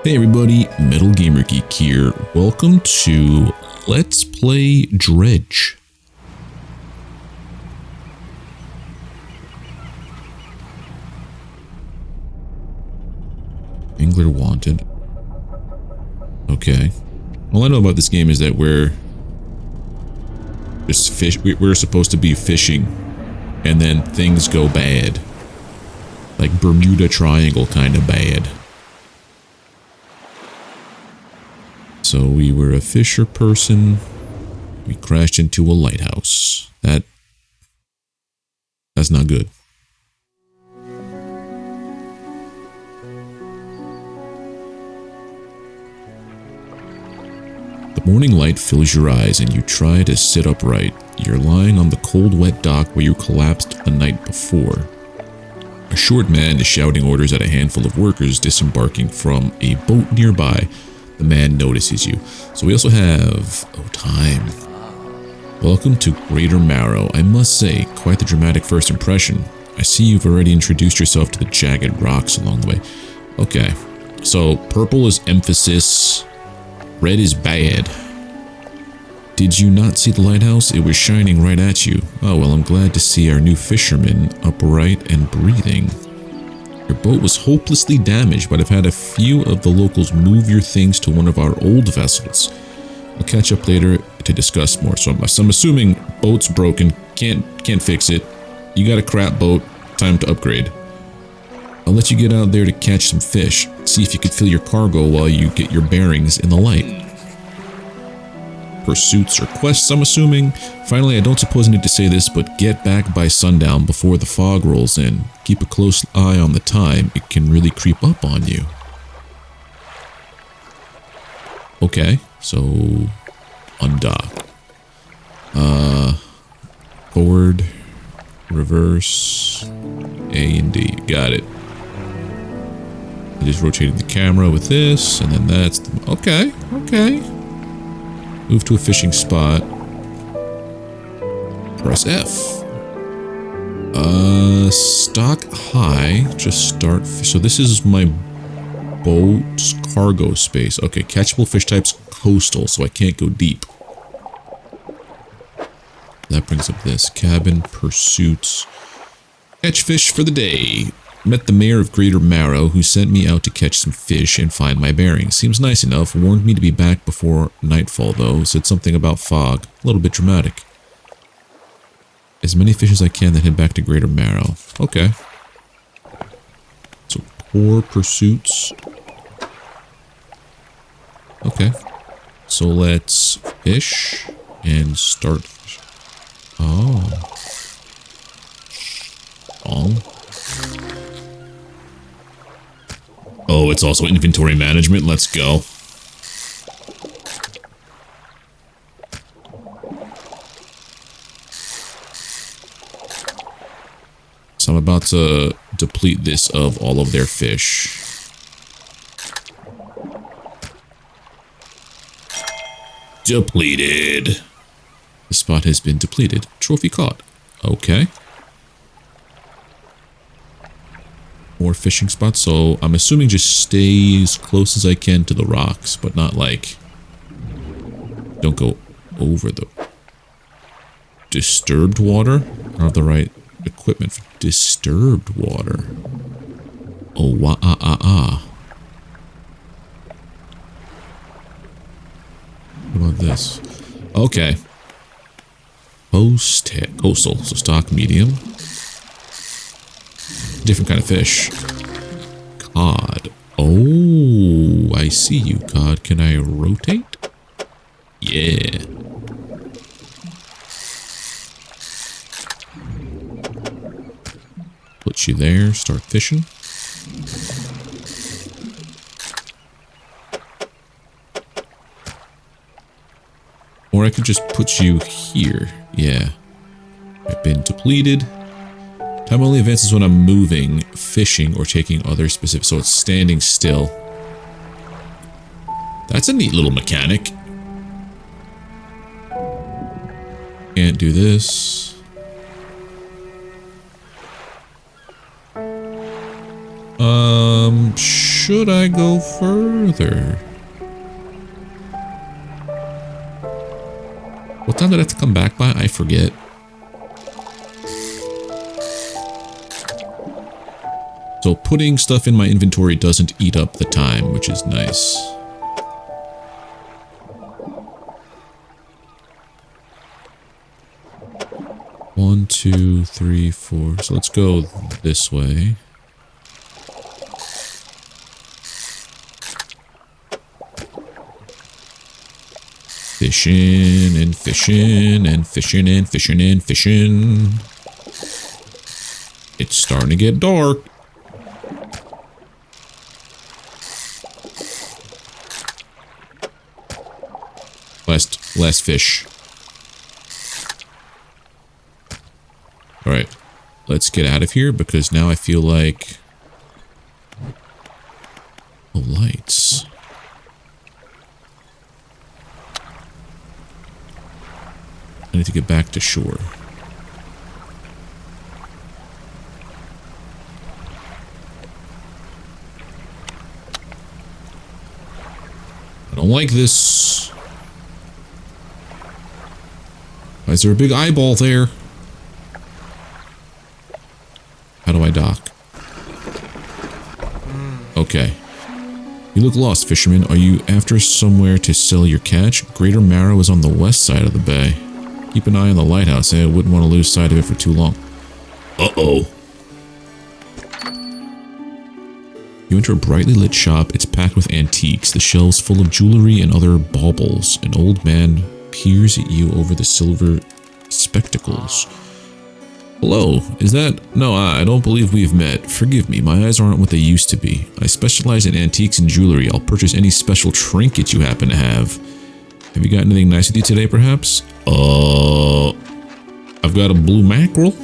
Hey everybody, METALGAMERGEEK here. Welcome to Let's Play Dredge. Angler wanted. Okay. All I know about this game is that we're supposed to be fishing, and then things go bad. Like Bermuda Triangle kind of bad. So we were a fisher person. We crashed into a lighthouse. That's not good. The morning light fills your eyes and you try to sit upright. You're lying on the cold, wet dock where you collapsed the night before. A short man is shouting orders at a handful of workers disembarking from a boat nearby. The man notices you. So we also have... oh, time. Welcome to Greater Marrow. I must say, quite the dramatic first impression. I see you've already introduced yourself to the jagged rocks along the way. Okay. So, purple is emphasis. Red is bad. Did you not see the lighthouse? It was shining right at you. Oh, well, I'm glad to see our new fisherman upright and breathing. Your boat was hopelessly damaged, but I've had a few of the locals move your things to one of our old vessels. We'll catch up later to discuss more. So I'm assuming boat's broken, can't fix it. You got a crap boat, time to upgrade. I'll let you get out there to catch some fish. See if you can fill your cargo while you get your bearings in the light. Pursuits or quests, I'm assuming. Finally, I don't suppose I need to say this, but get back by sundown before the fog rolls in. Keep a close eye on the time. It can really creep up on you. Okay, so undock. Forward, reverse, A and D. Got it. I just rotated the camera with this, and then that's the, okay. Move to a fishing spot. Press F. Stock high. Just start. So this is my boat's cargo space. Okay, catchable fish types coastal, so I can't go deep. That brings up this. Cabin, pursuits. Catch fish for the day. Met the mayor of Greater Marrow, who sent me out to catch some fish and find my bearings. Seems nice enough. Warned me to be back before nightfall, though. Said something about fog. A little bit dramatic. As many fish as I can, then head back to Greater Marrow. Okay. So, core pursuits. Okay. So, let's fish and start. Oh. Oh, it's also inventory management. Let's go. So I'm about to deplete this of all of their fish. Depleted. The spot has been depleted. Trophy caught. Okay. More fishing spots, so I'm assuming just stay as close as I can to the rocks, but not like... don't go over the... disturbed water? I don't have the right equipment for disturbed water. Oh, What about this? Okay. Coastal, so stock medium. Different kind of fish. Cod. Oh, I see you, cod. Can I rotate? Yeah. Put you there. Start fishing. Or I could just put you here. Yeah. I've been depleted. Time only advances when I'm moving, fishing, or taking other specific... so it's standing still. That's a neat little mechanic. Can't do this. should I go further? What time did I have to come back by? I forget. So putting stuff in my inventory doesn't eat up the time, which is nice. One, two, three, four. So let's go this way. Fishing and fishing and fishing and fishing and fishing. It's starting to get dark. Last fish. Alright, let's get out of here because now I feel like... Oh, lights. I need to get back to shore. I don't like this. Why is there a big eyeball there? How do I dock? Okay. You look lost, fisherman. Are you after somewhere to sell your catch? Greater Marrow is on the west side of the bay. Keep an eye on the lighthouse. I wouldn't want to lose sight of it for too long. Uh-oh. You enter a brightly lit shop. It's packed with antiques, the shelves full of jewelry and other baubles. An old man peers at you over the silver spectacles. Hello, is that... No, I don't believe we've met. Forgive me, my eyes aren't what they used to be. I specialize in antiques and jewelry. I'll purchase any special trinkets you happen to have. Have you got anything nice with you today, perhaps? I've got a blue mackerel.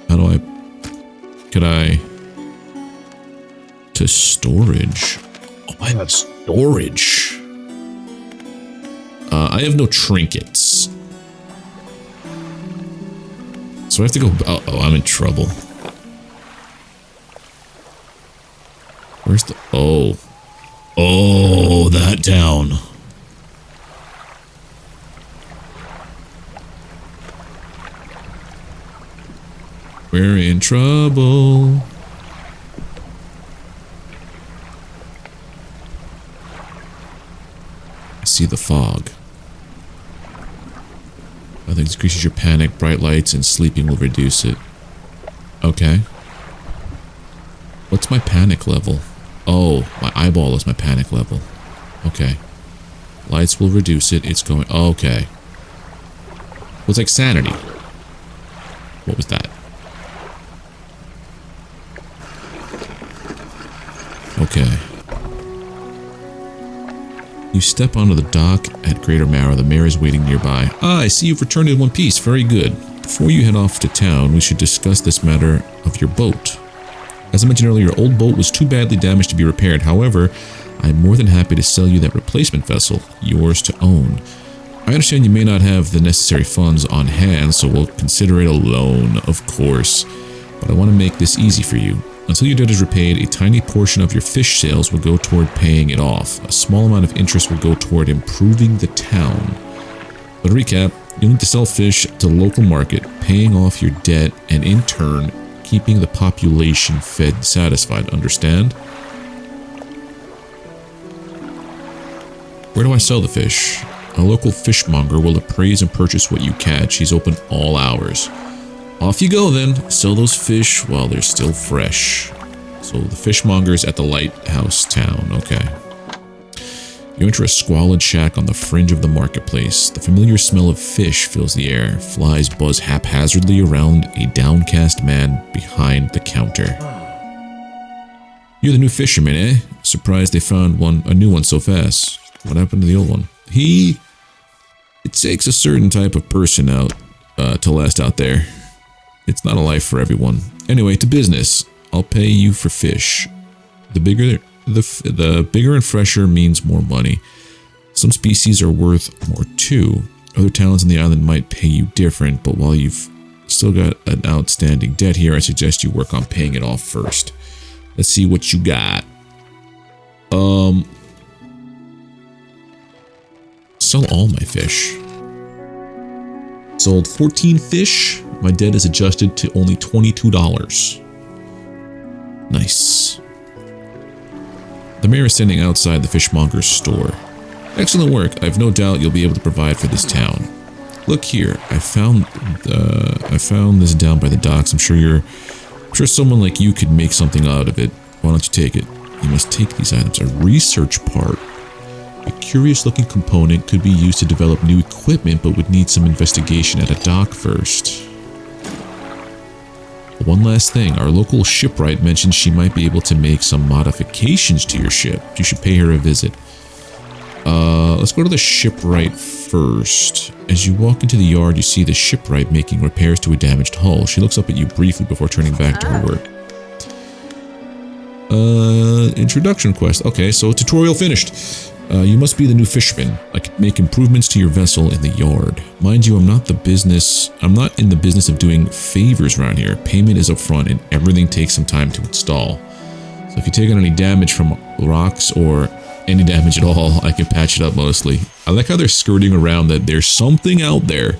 How do I... Could I... To storage. Oh, I have storage. I have no trinkets. So I have to go... Uh-oh, I'm in trouble. Where's the... Oh. Oh, that down. We're in trouble. I see the fog. I think it increases your panic. Bright lights and sleeping will reduce it. Okay. What's my panic level? Oh, my eyeball is my panic level. Okay. Lights will reduce it. It's going... Okay. Well, it's like sanity. What was that? Okay. You step onto the dock at Greater Marrow. The mayor is waiting nearby. Ah, I see you've returned in one piece. Very good. Before you head off to town, we should discuss this matter of your boat. As I mentioned earlier, your old boat was too badly damaged to be repaired. However, I'm more than happy to sell you that replacement vessel, yours to own. I understand you may not have the necessary funds on hand, so we'll consider it a loan, of course. But I want to make this easy for you. Until your debt is repaid, a tiny portion of your fish sales will go toward paying it off. A small amount of interest will go toward improving the town. But to recap, you'll need to sell fish to the local market, paying off your debt, and in turn, keeping the population fed satisfied. Understand? Where do I sell the fish? A local fishmonger will appraise and purchase what you catch. He's open all hours. Off you go then. Sell those fish while they're still fresh. So the fishmonger's at the lighthouse town. Okay. You enter a squalid shack on the fringe of the marketplace. The familiar smell of fish fills the air. Flies buzz haphazardly around a downcast man behind the counter. You're the new fisherman, eh? Surprised they found a new one so fast. What happened to the old one? It takes a certain type of person out to last out there. It's not a life for everyone. Anyway, to business. I'll pay you for fish. The bigger and fresher means more money. Some species are worth more too. Other towns on the island might pay you different, but while you've Still got an outstanding debt here. I suggest you work on paying it off first. Let's see what you got. Sell all my fish. Sold 14 fish. My debt is adjusted to only $22. Nice. The mayor is standing outside the fishmonger's store. Excellent work. I've no doubt you'll be able to provide for this town. Look here. I found this down by the docks. I'm sure someone like you could make something out of it. Why don't you take it? You must take these items. A research part. A curious-looking component could be used to develop new equipment, but would need some investigation at a dock first. One last thing. Our local shipwright mentioned she might be able to make some modifications to your ship. You should pay her a visit. Let's go to the shipwright first. As you walk into the yard, you see the shipwright making repairs to a damaged hull. She looks up at you briefly before turning back to her work. Introduction quest. Okay, so tutorial finished. You must be the new fisherman. I can make improvements to your vessel in the yard. Mind you, I'm not in the business of doing favors around here. Payment is upfront and everything takes some time to install. So if you take on any damage from rocks or any damage at all, I can patch it up mostly. I like how they're skirting around that there's something out there.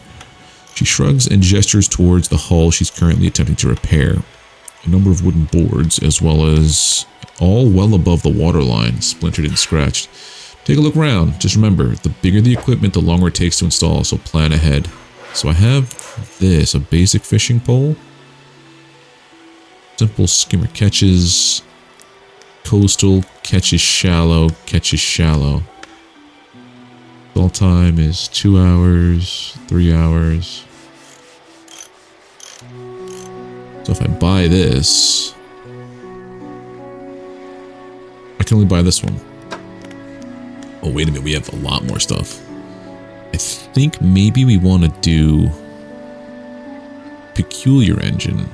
She shrugs and gestures towards the hull she's currently attempting to repair. A number of wooden boards, as well as all well above the waterline, splintered and scratched. Take a look around. Just remember, the bigger the equipment, the longer it takes to install, so plan ahead. So I have this, a basic fishing pole. Simple skimmer catches. Coastal, catches shallow, catches shallow. All time is 2 hours, 3 hours. So if I buy this, I can only buy this one. Oh, wait a minute, we have a lot more stuff. I think maybe we want to do peculiar engine.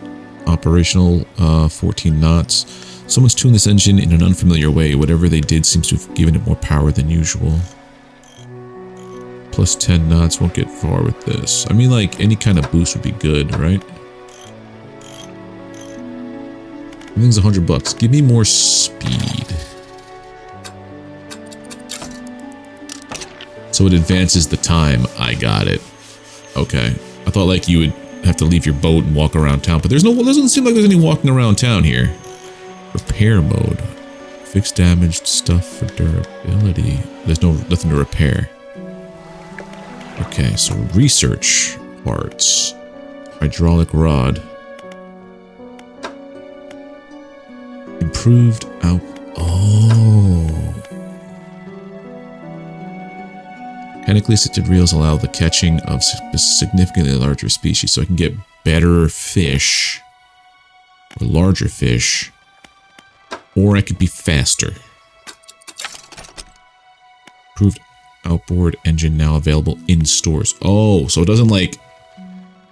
Operational, 14 knots. Someone's tuned this engine in an unfamiliar way. Whatever they did seems to have given it more power than usual. Plus 10 knots, won't get far with this. I mean, like, any kind of boost would be good, right? Everything's $100. Give me more speed. So it advances the time. I got it. Okay. I thought like you would have to leave your boat and walk around town, but doesn't seem like there's any walking around town here. Repair mode. Fix damaged stuff for durability. There's nothing to repair. Okay, so research parts. Hydraulic rod. Improved out. Oh. Mechanically assisted reels allow the catching of significantly larger species, so I can get better fish or larger fish, or I could be faster. Improved outboard engine now available in stores. Oh, so it doesn't make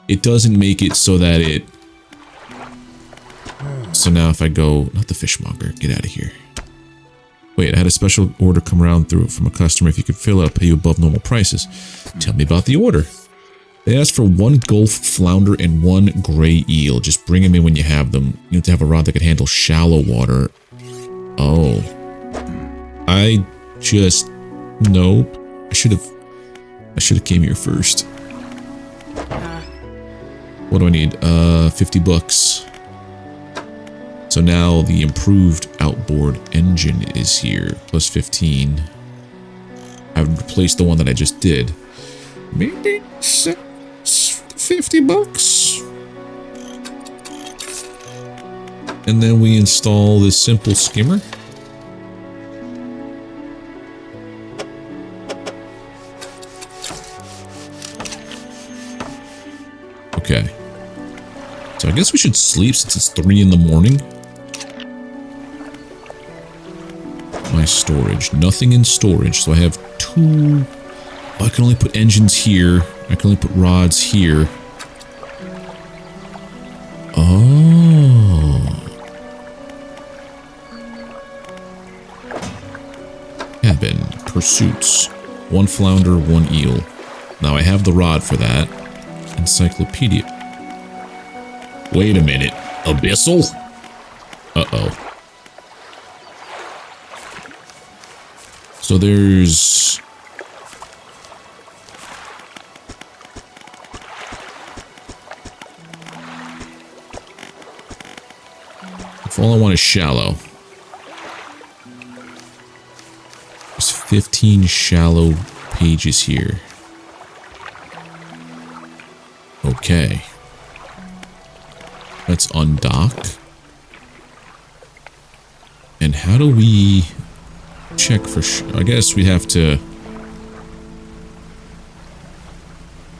it so that it. So now if I go, not the fishmonger, get out of here. Wait, I had a special order come around from a customer. If you could fill it, I'll pay you above normal prices. Tell me about the order. They asked for 1 gulf flounder and 1 gray eel. Just bring them in when you have them. You have to have a rod that can handle shallow water. Oh. Nope. I should have came here first. What do I need? $50. So now the improved outboard engine is here, plus 15. I've replaced the one that I just did. Maybe $50. And then we install this simple skimmer. Okay. So I guess we should sleep since it's 3 in the morning. My storage. Nothing in storage. So I have 2. Oh, I can only put engines here. I can only put rods here. Oh. Cabin. Pursuits. 1 flounder, 1 eel. Now I have the rod for that. Encyclopedia. Wait a minute. Abyssal? Uh-oh. So there's... If all I want is shallow. There's 15 shallow pages here. Okay. Let's undock. And how do we check for I guess we have to...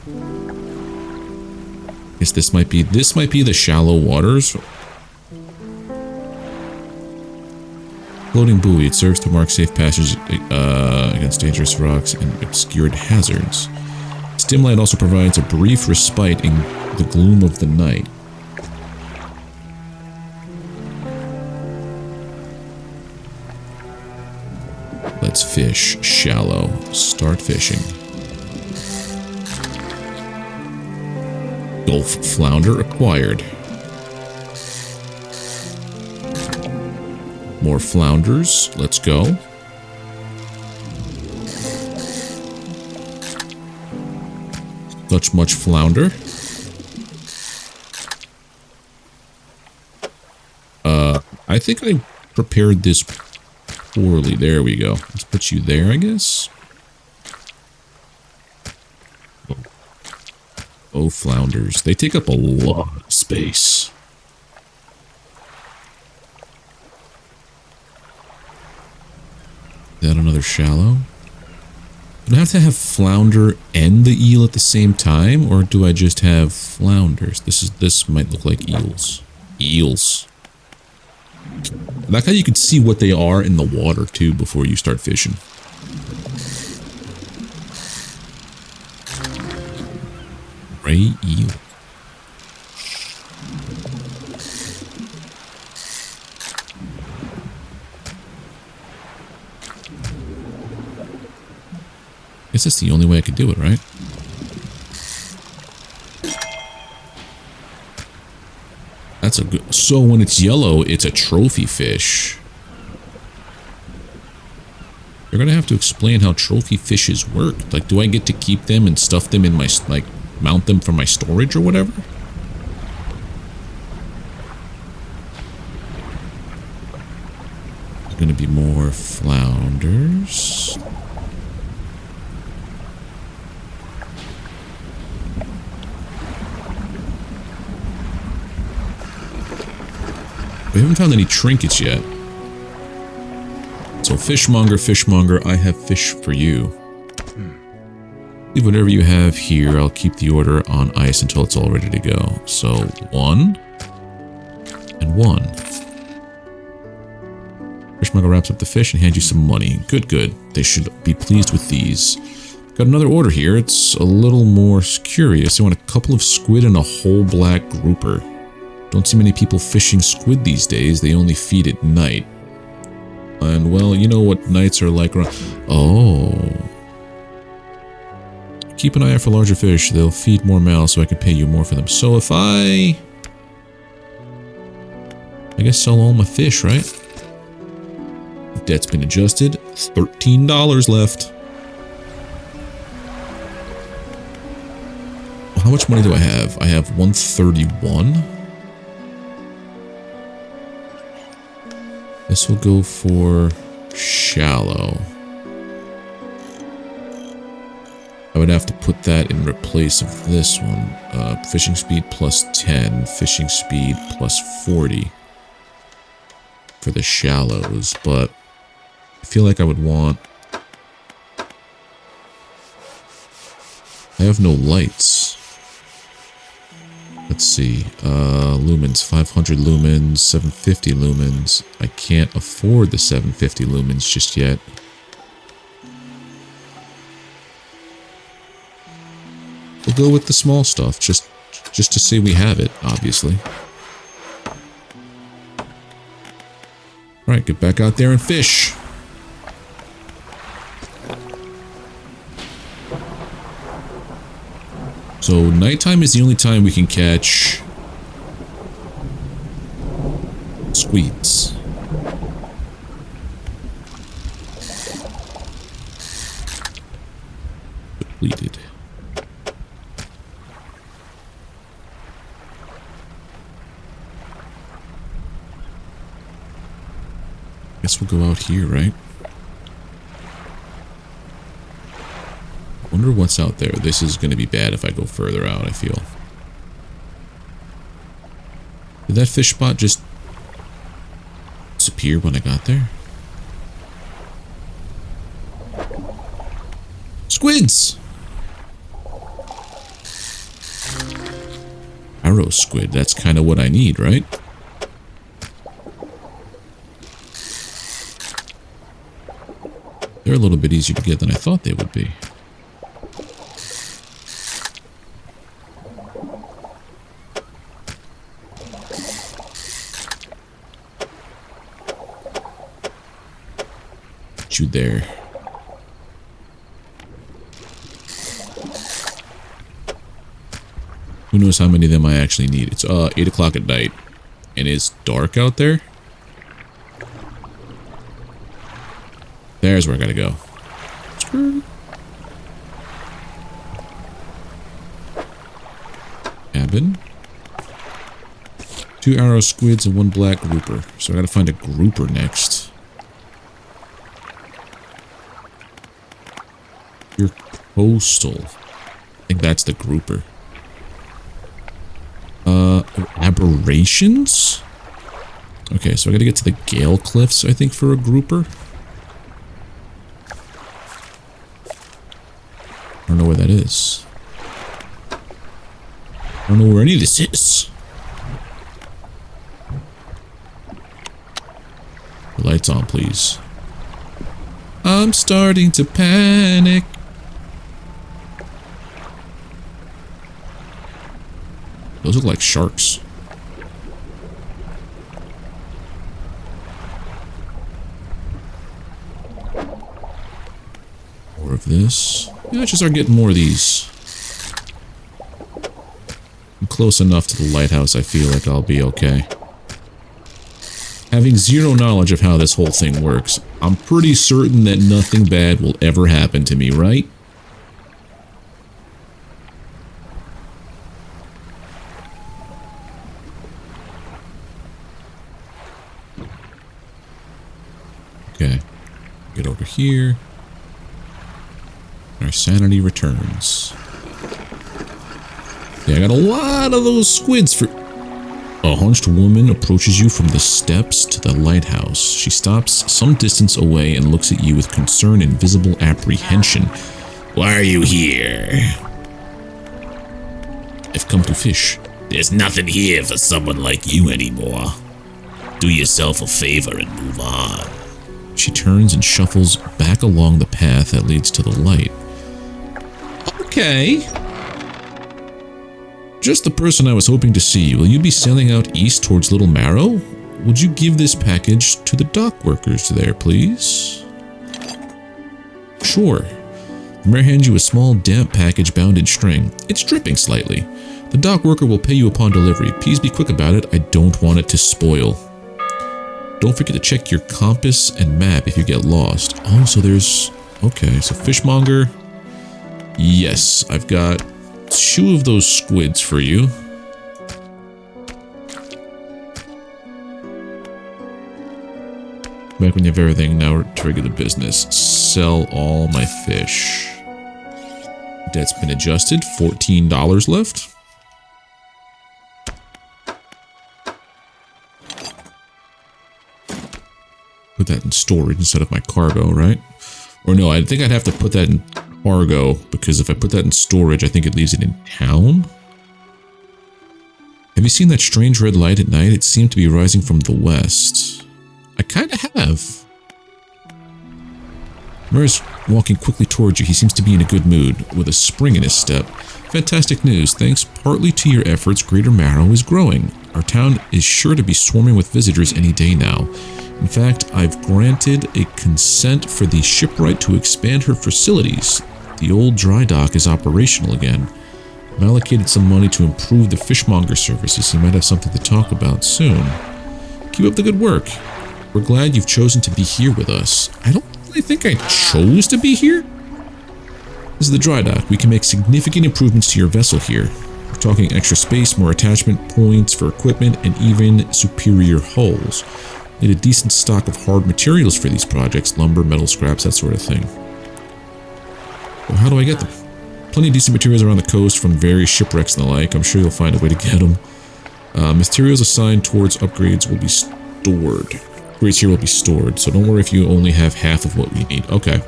I guess this might be the shallow waters. Floating buoy. It serves to mark safe passage against dangerous rocks and obscured hazards. Its dim light also provides a brief respite in the gloom of the night. Let's fish shallow. Start fishing. Gulf flounder acquired. More flounders. Let's go. Such much flounder. I think I prepared this poorly. There we go. Let's put you there, I guess. Oh, flounders. They take up a lot of space. Is that another shallow? Do I have to have flounder and the eel at the same time, or do I just have flounders? This might look like eels. Eels. I like how you can see what they are in the water too before you start fishing. Gray eel. Guess that's the only way I could do it, right? That's a good... So when it's yellow, it's a trophy fish. You're gonna have to explain how trophy fishes work. Like, do I get to keep them and stuff them in my... like, mount them for my storage or whatever? There's gonna be more flounders. We haven't found any trinkets yet. So fishmonger, I have fish for you. Leave whatever you have here. I'll keep the order on ice until it's all ready to go. So 1 and 1. Fishmonger wraps up the fish and hands you some money. Good, good. They should be pleased with these. Got another order here. It's a little more curious. They want a couple of squid and a whole black grouper. Don't see many people fishing squid these days. They only feed at night. And, well, you know what nights are like around... Oh. Keep an eye out for larger fish. They'll feed more mouths so I can pay you more for them. So if I guess sell all my fish, right? Debt's been adjusted. $13 left. How much money do I have? I have 131. This will go for shallow. I would have to put that in replace of this one. Fishing speed plus 10, fishing speed plus 40 for the shallows, but I feel like I would want... I have no lights. Let's see, lumens, 500 lumens, 750 lumens. I can't afford the 750 lumens just yet. We'll go with the small stuff, just to say we have it, obviously. Alright, get back out there and fish. So nighttime is the only time we can catch squids. Depleted. Guess we'll go out here, right? Wonder what's out there. This is going to be bad if I go further out, I feel. Did that fish spot just disappear when I got there? Squids! Arrow squid, that's kind of what I need, right? They're a little bit easier to get than I thought they would be. Put you there. Who knows how many of them I actually need. It's 8 o'clock at night. And it's dark out there. There's where I gotta go. Cabin. 2 arrow squids and 1 black grouper. So I gotta find a grouper next. You're coastal. I think that's the grouper. Aberrations? Okay, so I gotta get to the Gale Cliffs, I think, for a grouper. I don't know where that is. I don't know where any of this is. The lights on, please. I'm starting to panic. Those look like sharks. More of this. Yeah, I should start getting more of these. I'm close enough to the lighthouse, I feel like I'll be okay. Having zero knowledge of how this whole thing works, I'm pretty certain that nothing bad will ever happen to me, right? Okay. Get over here. Our sanity returns. Yeah, I got a lot of those squids for... A hunched woman approaches you from the steps to the lighthouse. She stops some distance away and looks at you with concern and visible apprehension. Why are you here? I've come to fish. There's nothing here for someone like you anymore. Do yourself a favor and move on. She turns and shuffles back along the path that leads to the light. Okay. Just the person I was hoping to see. Will you be sailing out east towards Little Marrow? Would you give this package to the dock workers there, please? Sure. The mayor hands you a small, damp package bound in string. It's dripping slightly. The dock worker will pay you upon delivery. Please be quick about it. I don't want it to spoil. Don't forget to check your compass and map if you get lost. Oh, so there's... Okay, so fishmonger. Yes, I've got 2 of those squids for you. Back when you have everything, now to regular business. Sell all my fish. Debt's been adjusted. $14 left. Put that in storage instead of my cargo, right? Or no, I think I'd have to put that in cargo, because if I put that in storage, I think it leaves it in town. Have you seen that strange red light at night? It seemed to be rising from the west. I kinda have. Murray's walking quickly towards you. He seems to be in a good mood, with a spring in his step. Fantastic news. Thanks partly to your efforts, Greater Marrow is growing. Our town is sure to be swarming with visitors any day now. In fact, I've granted a consent for the shipwright to expand her facilities. The old dry dock is operational again. I've allocated some money to improve the fishmonger services. You might have something to talk about soon. Keep up the good work. We're glad you've chosen to be here with us. I don't really think I chose to be here. This is the dry dock. We can make significant improvements to your vessel here. We're talking extra space, more attachment points for equipment, and even superior hulls. Need a decent stock of hard materials for these projects, lumber, metal scraps, that sort of thing. Well, how do I get them? Plenty of decent materials around the coast from various shipwrecks and the like. I'm sure you'll find a way to get them. Materials assigned towards upgrades will be stored. Upgrades here will be stored, so don't worry if you only have half of what we need. Okay.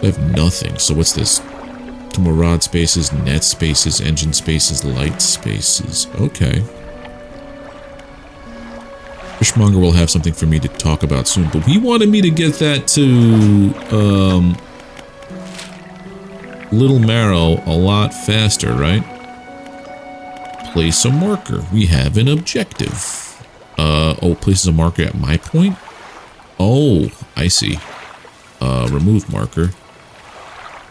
I have nothing, so what's this? Two more rod spaces, net spaces, engine spaces, light spaces. Okay. Fishmonger will have something for me to talk about soon, but he wanted me to get that to, Little Marrow a lot faster, right? Place a marker. We have an objective. Oh, places a marker at my point? Oh, I see. Remove marker.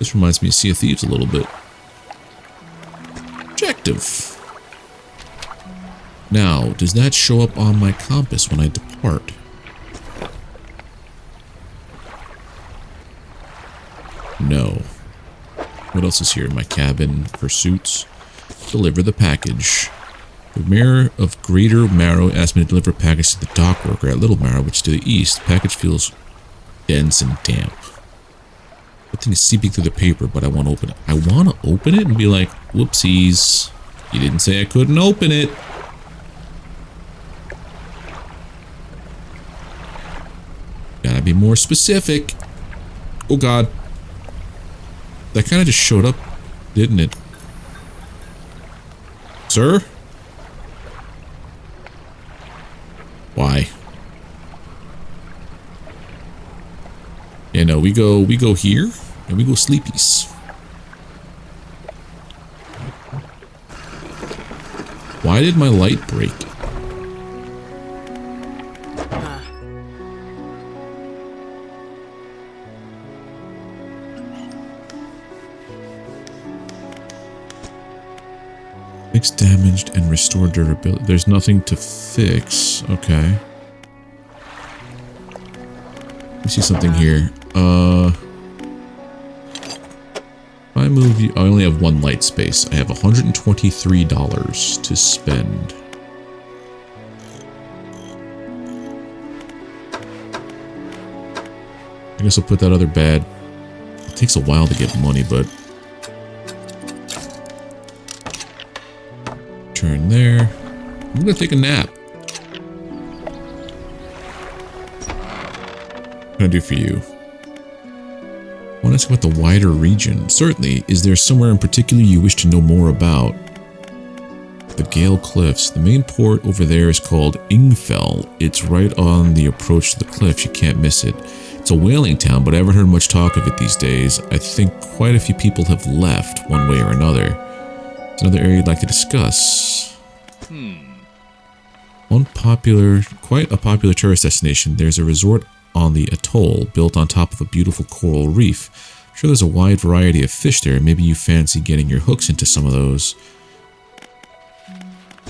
This reminds me of Sea of Thieves a little bit. Objective. Now, does that show up on my compass when I depart? No. What else is here? My cabin, pursuits. Deliver the package. The Mayor of Greater Marrow asked me to deliver a package to the dock worker at Little Marrow, which is to the east. The package feels dense and damp. The thing is seeping through the paper, but I want to open it. I want to open it and be like, whoopsies. You didn't say I couldn't open it. Gotta be more specific. Oh god. That kind of just showed up, didn't it? Sir? Why? Yeah, no, we go here, and we go sleepies. Why did my light break? Fix damaged and restore durability. There's nothing to fix. Okay. Let me see something here. If I move you, I only have one light space. I have $123 to spend. I guess I'll put that other bad. It takes a while to get money, but turn there. I'm gonna take a nap. What can I do for you? I want to ask about the wider region. Certainly. Is there somewhere in particular you wish to know more about? The Gale Cliffs. The main port over there is called Ingfell. It's right on the approach to the cliffs. You can't miss it. It's a whaling town, but I haven't heard much talk of it these days. I think quite a few people have left, one way or another. It's another area you'd like to discuss. Quite a popular tourist destination. There's a resort on the atoll, built on top of a beautiful coral reef. I'm sure there's a wide variety of fish there. Maybe you fancy getting your hooks into some of those.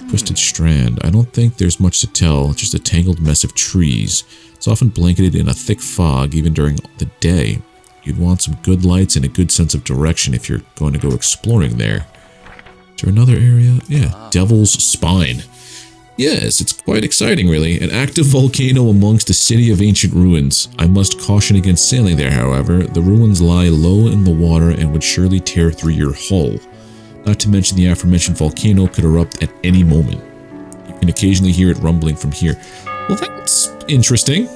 Twisted Strand. I don't think there's much to tell, just a tangled mess of trees. It's often blanketed in a thick fog, even during the day. You'd want some good lights and a good sense of direction if you're going to go exploring there. Is there another area? Yeah, Devil's Spine. Yes, it's quite exciting, really. An active volcano amongst a city of ancient ruins. I must caution against sailing there, however. The ruins lie low in the water and would surely tear through your hull. Not to mention the aforementioned volcano could erupt at any moment. You can occasionally hear it rumbling from here. Well, that's interesting.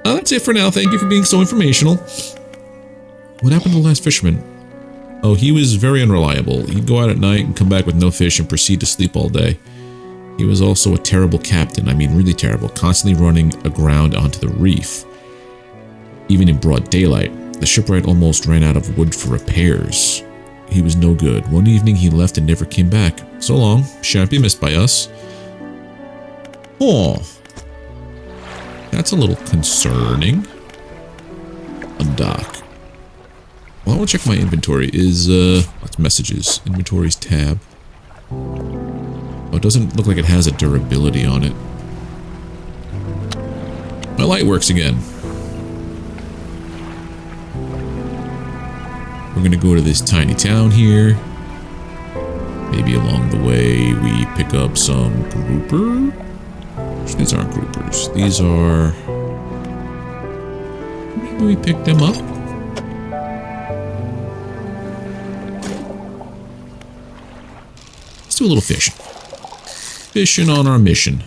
That's it for now. Thank you for being so informational. What happened to the last fisherman? Oh, he was very unreliable. He'd go out at night and come back with no fish and proceed to sleep all day. He was also a terrible captain. I mean, really terrible. Constantly running aground onto the reef. Even in broad daylight. The shipwright almost ran out of wood for repairs. He was no good. One evening he left and never came back. So long. Shan't be missed by us. Oh. That's a little concerning. Undock. Well, I want to check my inventory. That's messages. Inventories tab. Oh, it doesn't look like it has a durability on it. My light works again. We're gonna go to this tiny town here. Maybe along the way we pick up some grouper. These aren't groupers. These are... Maybe we pick them up. Let's do a little fishing. Fishing on our mission.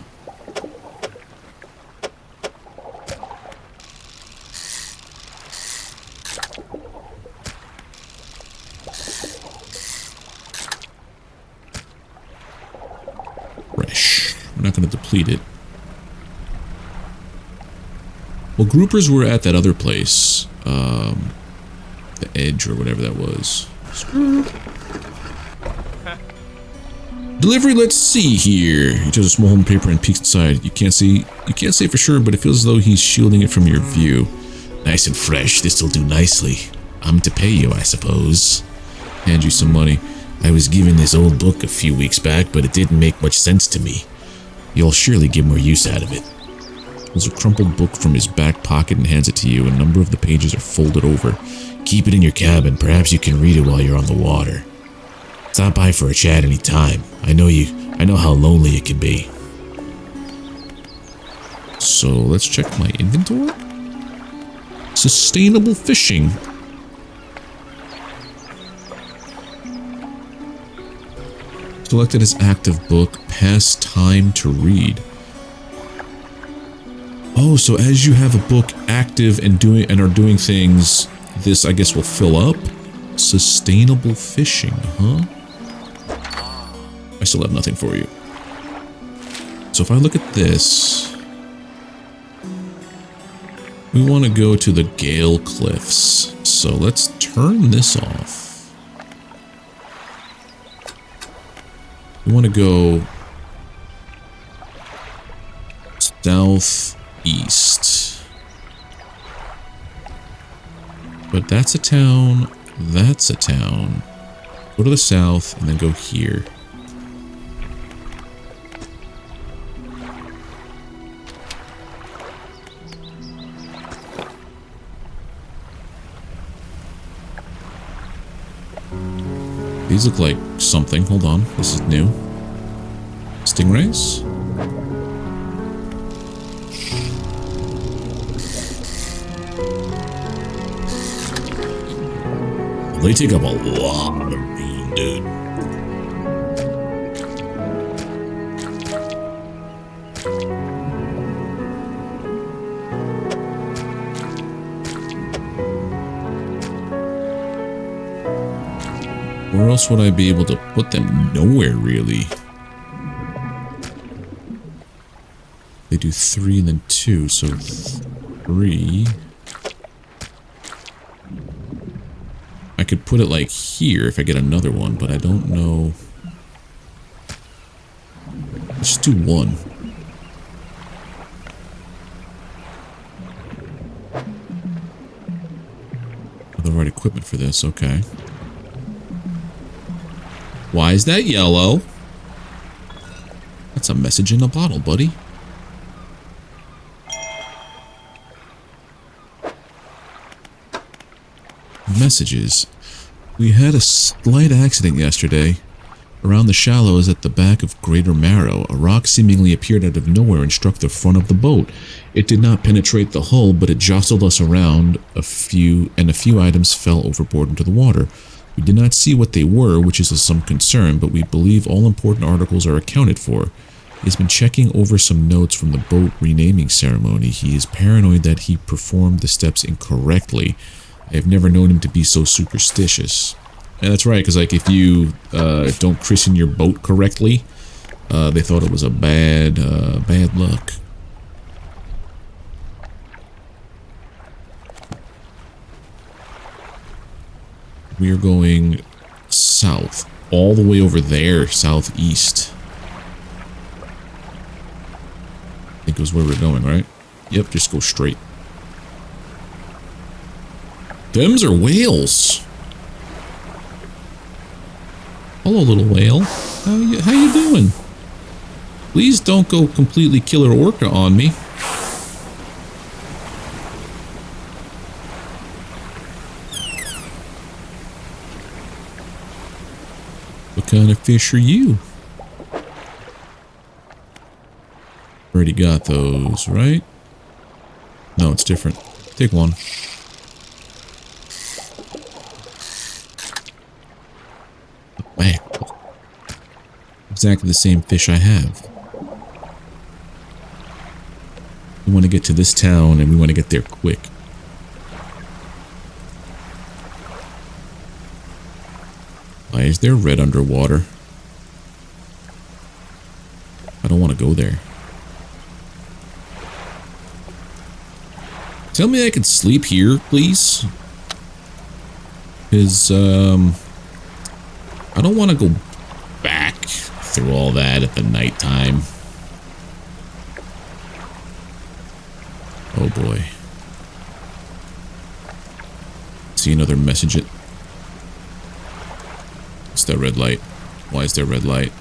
Fresh. We're not going to deplete it. Well, groupers were at that other place. The Edge or whatever that was. Delivery, let's see here. He shows a small home paper and peeks inside. You can't say for sure, but it feels as though he's shielding it from your view. Nice and fresh. This'll do nicely. I'm to pay you, I suppose. Hand you some money. I was given this old book a few weeks back, but it didn't make much sense to me. You'll surely get more use out of it. Pulls a crumpled book from his back pocket and hands it to you. A number of the pages are folded over. Keep it in your cabin. Perhaps you can read it while you're on the water. Stop by for a chat any time. I know how lonely it can be. So let's check my inventory. Sustainable fishing. Selected as active book. Pass time to read. Oh, so as you have a book active and are doing things, this I guess will fill up. Sustainable fishing, huh? I still have nothing for you. So if I look at this, we want to go to the Gale Cliffs. So let's turn this off. We want to go southeast. But that's a town. That's a town. Go to the south and then go here. These look like something. Hold on. This is new. Stingrays? They take up a lot of room, dude. Where else would I be able to put them? Nowhere, really. They do 3 and then 2, so 3. I could put it like here if I get another one, but I don't know. Let's just do 1. The right equipment for this, okay. Why is that yellow? That's a message in a bottle, buddy. Messages. We had a slight accident yesterday. Around the shallows at the back of Greater Marrow, a rock seemingly appeared out of nowhere and struck the front of the boat. It did not penetrate the hull, but it jostled us around a few items fell overboard into the water. We did not see what they were, which is of some concern, but we believe all important articles are accounted for. He has been checking over some notes from the boat renaming ceremony. He is paranoid that he performed the steps incorrectly. I have never known him to be so superstitious. And that's right, because like if you don't christen your boat correctly, they thought it was a bad luck. We are going south, all the way over there, southeast. I think it was where we're going, right? Yep, just go straight. Thems are whales. Hello, little whale. How you doing? Please don't go completely killer orca on me. What kind of fish are you? Already got those, right? No, it's different. Take one. Man, exactly the same fish I have. We want to get to this town and we want to get there quick. Why is there red underwater? I don't want to go there. Tell me I could sleep here, please. Because, I don't want to go back through all that at the nighttime. Oh boy. See another message. What's that red light? Why is there red light?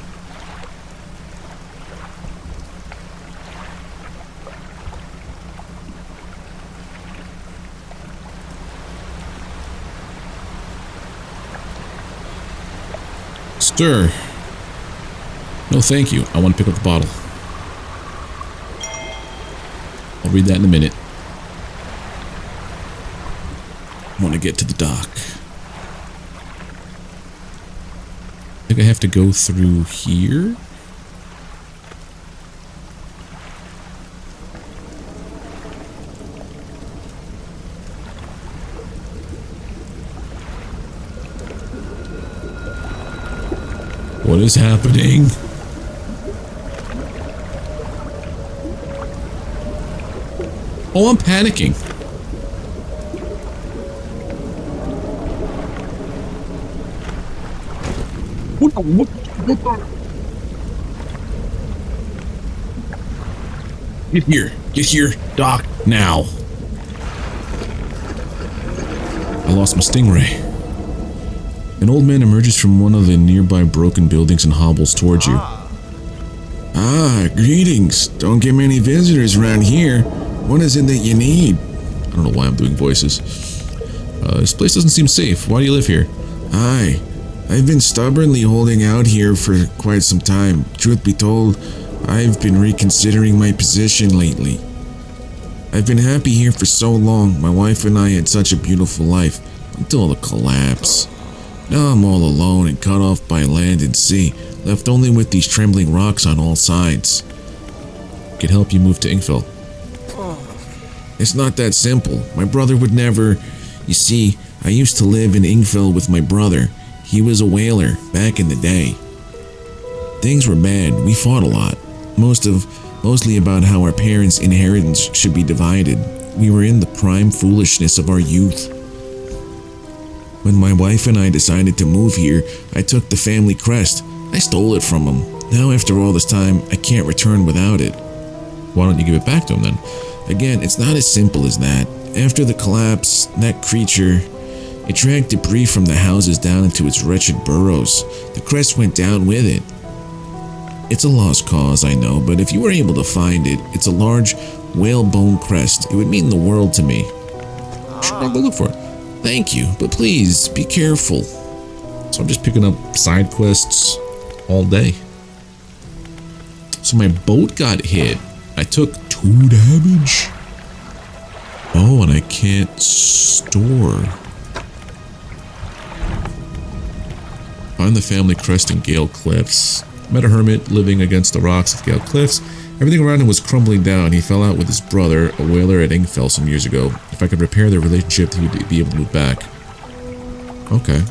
Sir. No, thank you. I want to pick up the bottle. I'll read that in a minute. I want to get to the dock. I think I have to go through here. What is happening? Oh, I'm panicking. What? Get here, Doc, now. I lost my stingray. An old man emerges from one of the nearby broken buildings and hobbles towards you. Ah, greetings. Don't get many visitors around here. What is it that you need? I don't know why I'm doing voices. This place doesn't seem safe. Why do you live here? Aye, I've been stubbornly holding out here for quite some time. Truth be told, I've been reconsidering my position lately. I've been happy here for so long. My wife and I had such a beautiful life until the collapse. Now I'm all alone and cut off by land and sea, left only with these trembling rocks on all sides. Could help you move to Ingfell. It's not that simple. My brother would never... You see, I used to live in Ingfell with my brother. He was a whaler back in the day. Things were bad. We fought a lot. Mostly about how our parents' inheritance should be divided. We were in the prime foolishness of our youth. When my wife and I decided to move here, I took the family crest. I stole it from him. Now after all this time, I can't return without it. Why don't you give it back to him then? Again, it's not as simple as that. After the collapse, that creature, it dragged debris from the houses down into its wretched burrows. The crest went down with it. It's a lost cause, I know, but if you were able to find it, it's a large whalebone crest. It would mean the world to me. Sure, I'll go look for it. Thank you, but please, be careful. So I'm just picking up side quests all day. So my boat got hit. I took 2 damage. Oh, and I can't store. Find the family crest in Gale Cliffs. Met a hermit living against the rocks of Gale Cliffs. Everything around him was crumbling down. He fell out with his brother, a whaler at Ingfell some years ago. If I could repair their relationship, he would be able to move back. Okay.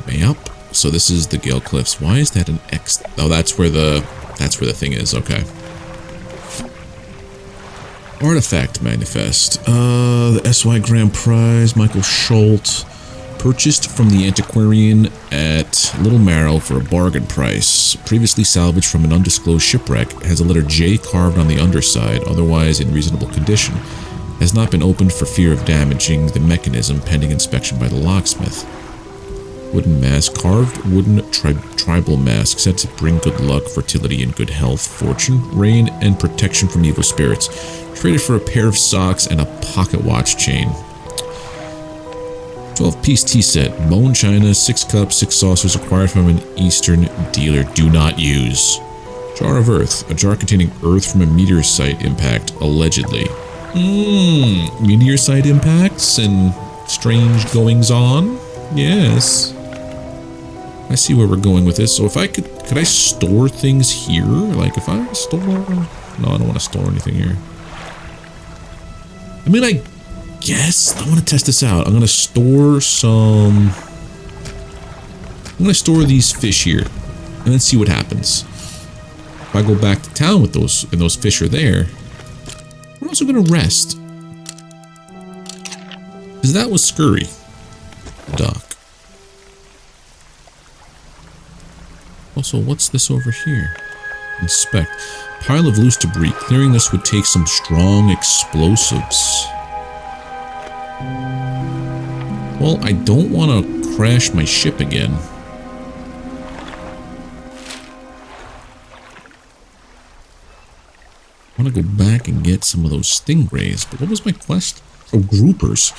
Map. So this is the Gale Cliffs. Why is that an X? Oh, that's where the thing is. Okay. Artifact Manifest. The SY Grand Prize, Michael Schultz. Purchased from the antiquarian at Little Marrow for a bargain price. Previously salvaged from an undisclosed shipwreck. Has a letter J carved on the underside, otherwise in reasonable condition. Has not been opened for fear of damaging the mechanism pending inspection by the locksmith. Wooden mask. Carved wooden tribal mask. Said to bring good luck, fertility, and good health, fortune, rain, and protection from evil spirits. Traded for a pair of socks and a pocket watch chain. 12-piece tea set. Bone china, 6 cups, 6 saucers acquired from an eastern dealer. Do not use. Jar of earth. A jar containing earth from a meteor site impact, allegedly. Meteor site impacts and strange goings on? Yes. I see where we're going with this. So if I could I store things here? Like if I store... No, I don't want to store anything here. I mean, I guess I want to test this out. I'm going to store some... I'm going to store these fish here and then see what happens. If I go back to town with those and those fish are there, I'm also going to rest. Because that was scurry. Dock. Also, what's this over here? Inspect. Pile of loose debris. Clearing this would take some strong explosives. Well, I don't want to crash my ship again. I want to go back and get some of those stingrays. But what was my quest? Oh, groupers.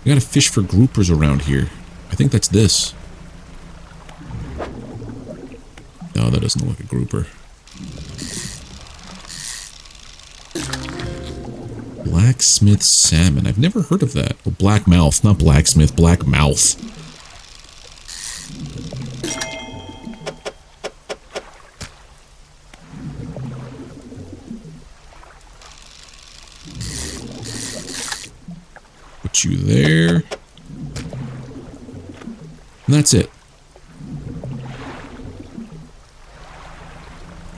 I gotta fish for groupers around here. I think that's this. No, that doesn't look like a grouper. Blacksmith salmon. I've never heard of that. Oh, blackmouth, not blacksmith, blackmouth. Put you there. And that's it.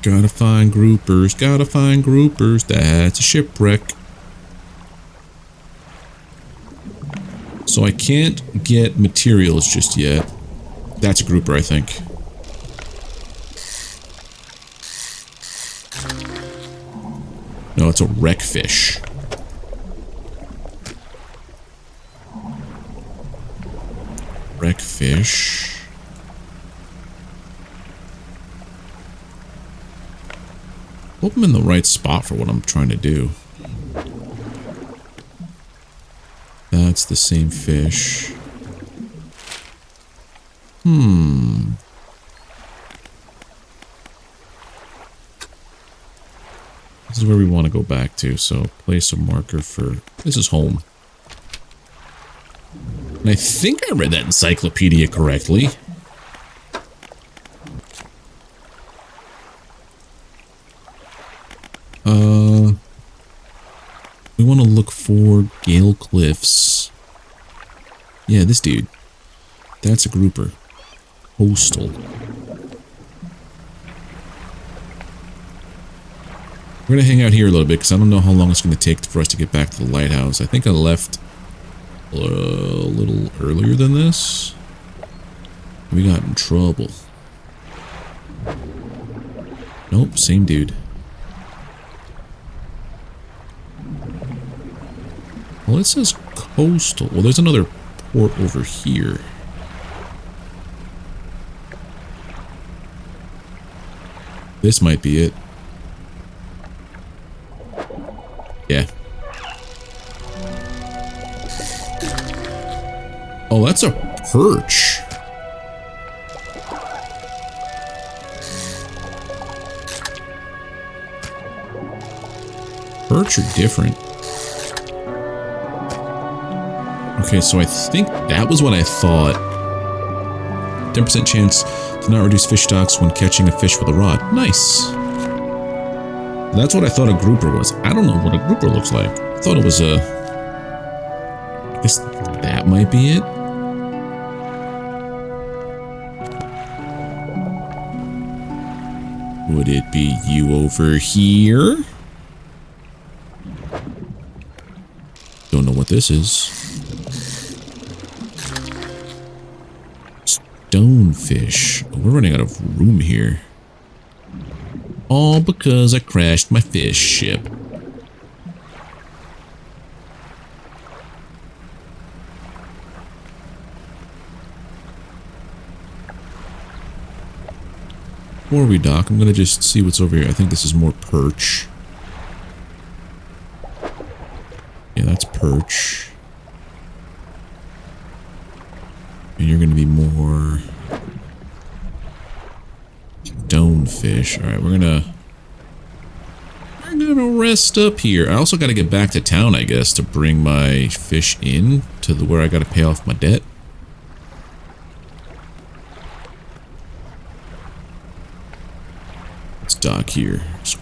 Gotta find groupers, that's a shipwreck. So I can't get materials just yet. That's a grouper, I think. No, it's a wreckfish. Wreckfish. Hope I'm in the right spot for what I'm trying to do. That's the same fish. This is where we want to go back to, so place a marker for... This is home. And I think I read that encyclopedia correctly. We want to look for Gale Cliffs. Yeah, this dude. That's a grouper. Postal. We're going to hang out here a little bit because I don't know how long it's going to take for us to get back to the lighthouse. I think I left a little earlier than this. We got in trouble. Nope, same dude. Well, it says coastal. Well, there's another port over here. This might be it. Yeah. Oh, that's a perch. Perch are different. Okay, so I think that was what I thought. 10% chance to not reduce fish stocks when catching a fish with a rod. Nice. That's what I thought a grouper was. I don't know what a grouper looks like. I thought it was a... I guess that might be it. Would it be you over here? Don't know what this is. Stonefish. Oh, we're running out of room here. All because I crashed my fish ship. Before we dock, I'm gonna just see what's over here. I think this is more perch. Yeah, that's perch. And you're gonna be more stonefish. Alright, we're gonna rest up here. I also gotta get back to town, I guess, to bring my fish in to where I gotta pay off my debt. Let's dock here. It's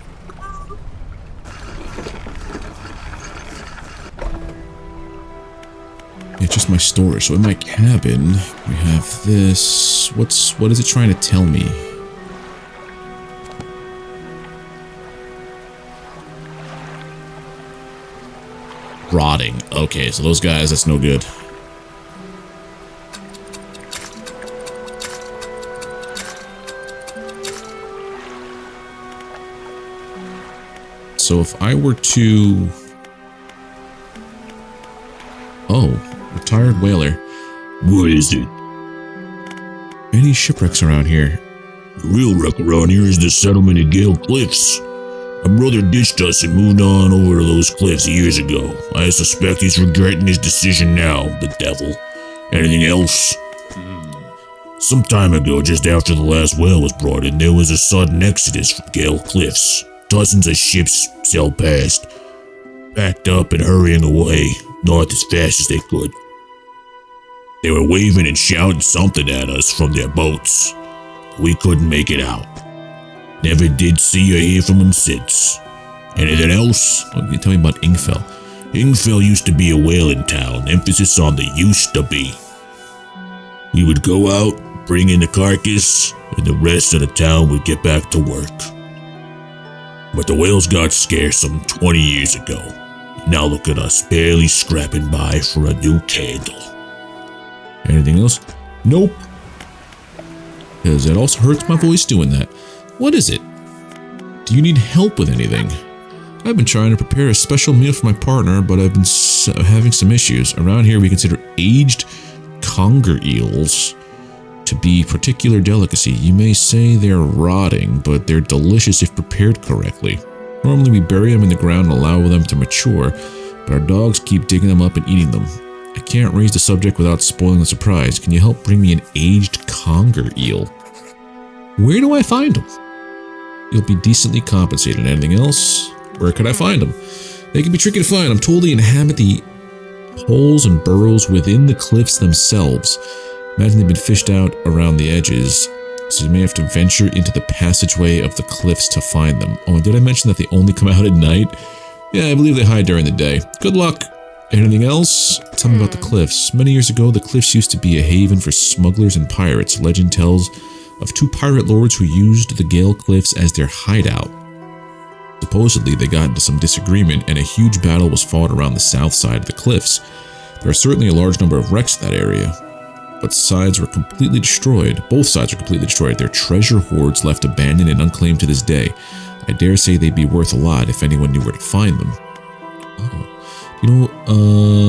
just my storage. So in my cabin, we have this. What is it trying to tell me? Rotting. Okay, so those guys, that's no good. So if I were to... Oh, retired whaler. What is it? Any shipwrecks around here? The real wreck around here is the settlement at Gale Cliffs. My brother ditched us and moved on over to those cliffs years ago. I suspect he's regretting his decision now, the devil. Anything else? Some time ago, just after the last whale was brought in, there was a sudden exodus from Gale Cliffs. Dozens of ships sailed past, packed up and hurrying away, north as fast as they could. They were waving and shouting something at us from their boats. We couldn't make it out. Never did see or hear from them since. Anything else? What can you tell me about Ingfell? Ingfell used to be a whaling town, emphasis on the used to be. We would go out, bring in the carcass, and the rest of the town would get back to work. But the whales got scarce some 20 years ago. Now look at us, barely scrapping by for a new candle. Anything else? Nope. Because it also hurts my voice doing that. What is it? Do you need help with anything? I've been trying to prepare a special meal for my partner, but I've been having some issues. Around here we consider aged conger eels to be particular delicacy. You may say they're rotting, but they're delicious if prepared correctly. Normally we bury them in the ground and allow them to mature, but our dogs keep digging them up and eating them. I can't raise the subject without spoiling the surprise. Can you help bring me an aged conger eel? Where do I find them? You'll be decently compensated. Anything else? Where could I find them? They can be tricky to find. I'm told they inhabit the holes and burrows within the cliffs themselves. Imagine they've been fished out around the edges, so you may have to venture into the passageway of the cliffs to find them. Oh, and did I mention that they only come out at night? Yeah, I believe they hide during the day. Good luck. Anything else? Tell me about the cliffs. Many years ago, the cliffs used to be a haven for smugglers and pirates. Legend tells of two pirate lords who used the Gale Cliffs as their hideout. Supposedly, they got into some disagreement and a huge battle was fought around the south side of the cliffs. There are certainly a large number of wrecks in that area, but sides were completely destroyed. Both sides were completely destroyed. Their treasure hoards left abandoned and unclaimed to this day. I dare say they'd be worth a lot if anyone knew where to find them. Oh. Do you know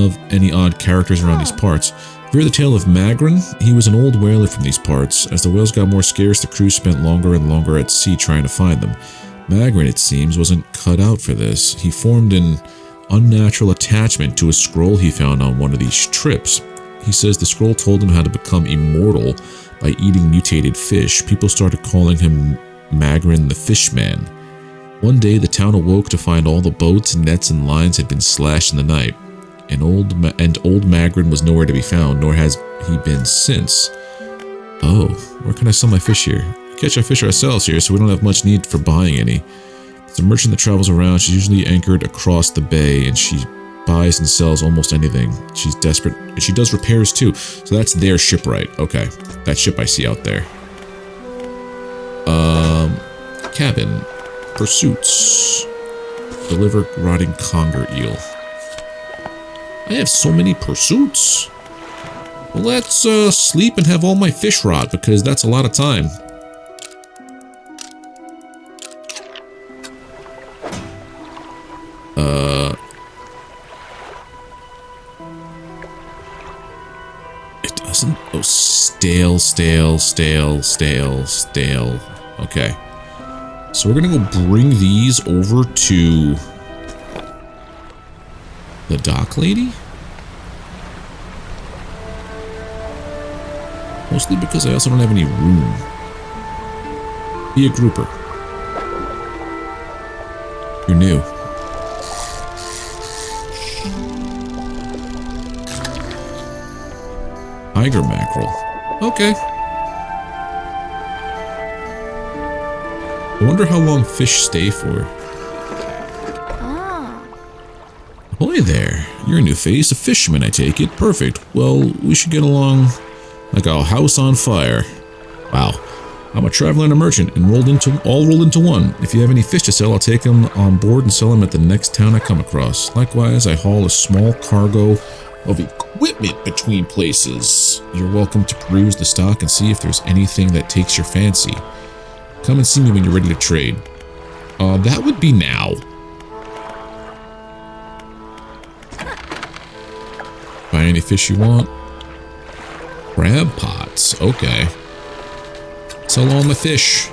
of any odd characters around these parts? Have you heard the tale of Magrin? He was an old whaler from these parts. As the whales got more scarce, the crew spent longer and longer at sea trying to find them. Magrin, it seems, wasn't cut out for this. He formed an unnatural attachment to a scroll he found on one of these trips. He says the scroll told him how to become immortal by eating mutated fish. People started calling him Magrin the Fishman. One day, the town awoke to find all the boats, nets, and lines had been slashed in the night. And old Magrin was nowhere to be found, nor has he been since. Oh, where can I sell my fish here? We catch our fish ourselves here, so we don't have much need for buying any. There's a merchant that travels around. She's usually anchored across the bay, and she buys and sells almost anything. She's desperate, and she does repairs too. So that's their shipwright. Okay, that ship I see out there. Cabin. Pursuits. Deliver rotting conger eel. I have so many pursuits. Well, let's sleep and have all my fish rot, because that's a lot of time. It doesn't. Oh, stale. Okay. So we're gonna go bring these over to the dock lady? Mostly because I also don't have any room. Be a grouper. You're new. Tiger mackerel. Okay. I wonder how long fish stay for. Ahoy there. You're a new face, a fisherman, I take it. Perfect. Well, we should get along like a house on fire. Wow. I'm a traveler and a merchant, and all rolled into one. If you have any fish to sell, I'll take them on board and sell them at the next town I come across. Likewise, I haul a small cargo of equipment between places. You're welcome to peruse the stock and see if there's anything that takes your fancy. Come and see me when you're ready to trade. That would be now. Buy any fish you want. Crab pots, okay. Sell all my fish.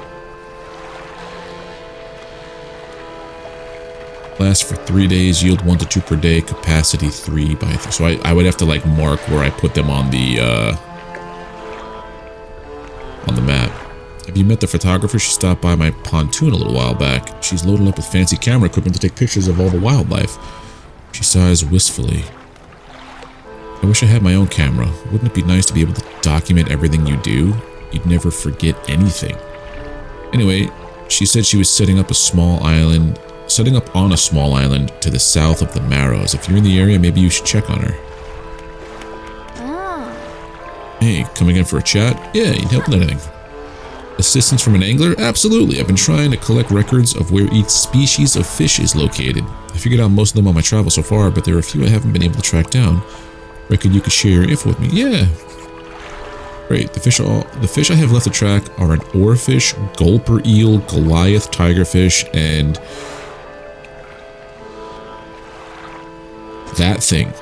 Last for 3 days, yield 1 to 2 per day, capacity 3 by 3. So I would have to like mark where I put them on the map. Have you met the photographer? She stopped by my pontoon a little while back. She's loaded up with fancy camera equipment to take pictures of all the wildlife. She sighs wistfully. I wish I had my own camera. Wouldn't it be nice to be able to document everything you do? You'd never forget anything. Anyway, she said she was setting up on a small island to the south of the Marrows. If you're in the area, maybe you should check on her. Hey, coming in for a chat? Yeah, you'd help with anything. Assistance from an angler? Absolutely. I've been trying to collect records of where each species of fish is located. I figured out most of them on my travels so far, but there are a few I haven't been able to track down. Reckon you could share your info with me? Yeah. Great. The fish I have left to track are an oarfish, gulper eel, Goliath tigerfish, and that thing.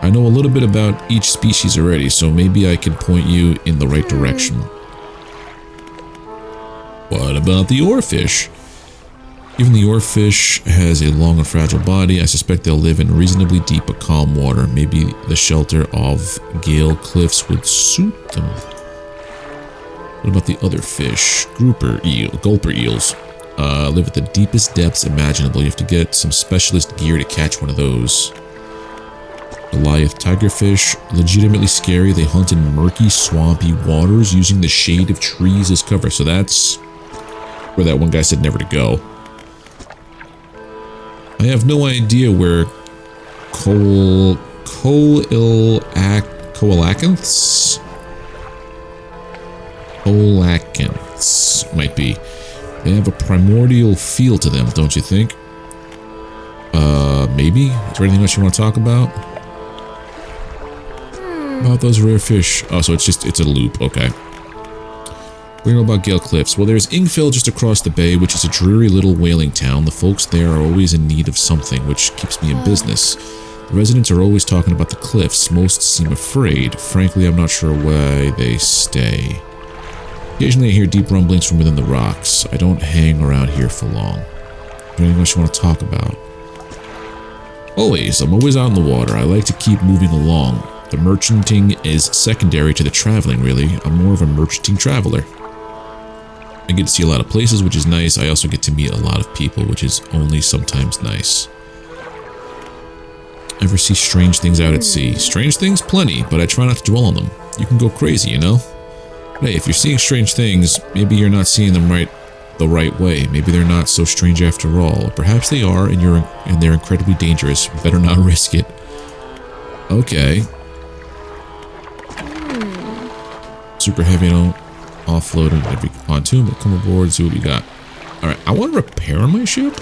I know a little bit about each species already, so maybe I can point you in the right direction. What about the oarfish? Even the oarfish has a long and fragile body. I suspect they'll live in reasonably deep but calm water. Maybe the shelter of Gale Cliffs would suit them. What about the other fish? Gulper eels. Live at the deepest depths imaginable. You have to get some specialist gear to catch one of those. Goliath tigerfish, legitimately scary. They hunt in murky, swampy waters using the shade of trees as cover. So that's where that one guy said never to go. I have no idea where coelacanths might be. They have a primordial feel to them, don't you think? Maybe? Is there anything else you want to talk about? About those rare fish. Oh, so it's a loop, okay. What do you know about Gale Cliffs? Well, there's Ingfell just across the bay, which is a dreary little whaling town. The folks there are always in need of something, which keeps me in business. The residents are always talking about the cliffs. Most seem afraid. Frankly, I'm not sure why they stay. Occasionally I hear deep rumblings from within the rocks. I don't hang around here for long. Is there anything else you want to talk about? Always. I'm always out in the water. I like to keep moving along. The merchanting is secondary to the traveling, really. I'm more of a merchanting traveler. I get to see a lot of places, which is nice. I also get to meet a lot of people, which is only sometimes nice. Ever see strange things out at sea? Strange things? Plenty, but I try not to dwell on them. You can go crazy, you know? But hey, if you're seeing strange things, maybe you're not seeing them the right way. Maybe they're not so strange after all. Or perhaps they are, and they're incredibly dangerous. Better not risk it. Okay. Super heavy, offloaded every pontoon, but come aboard, see what we got. Alright, I want to repair my ship.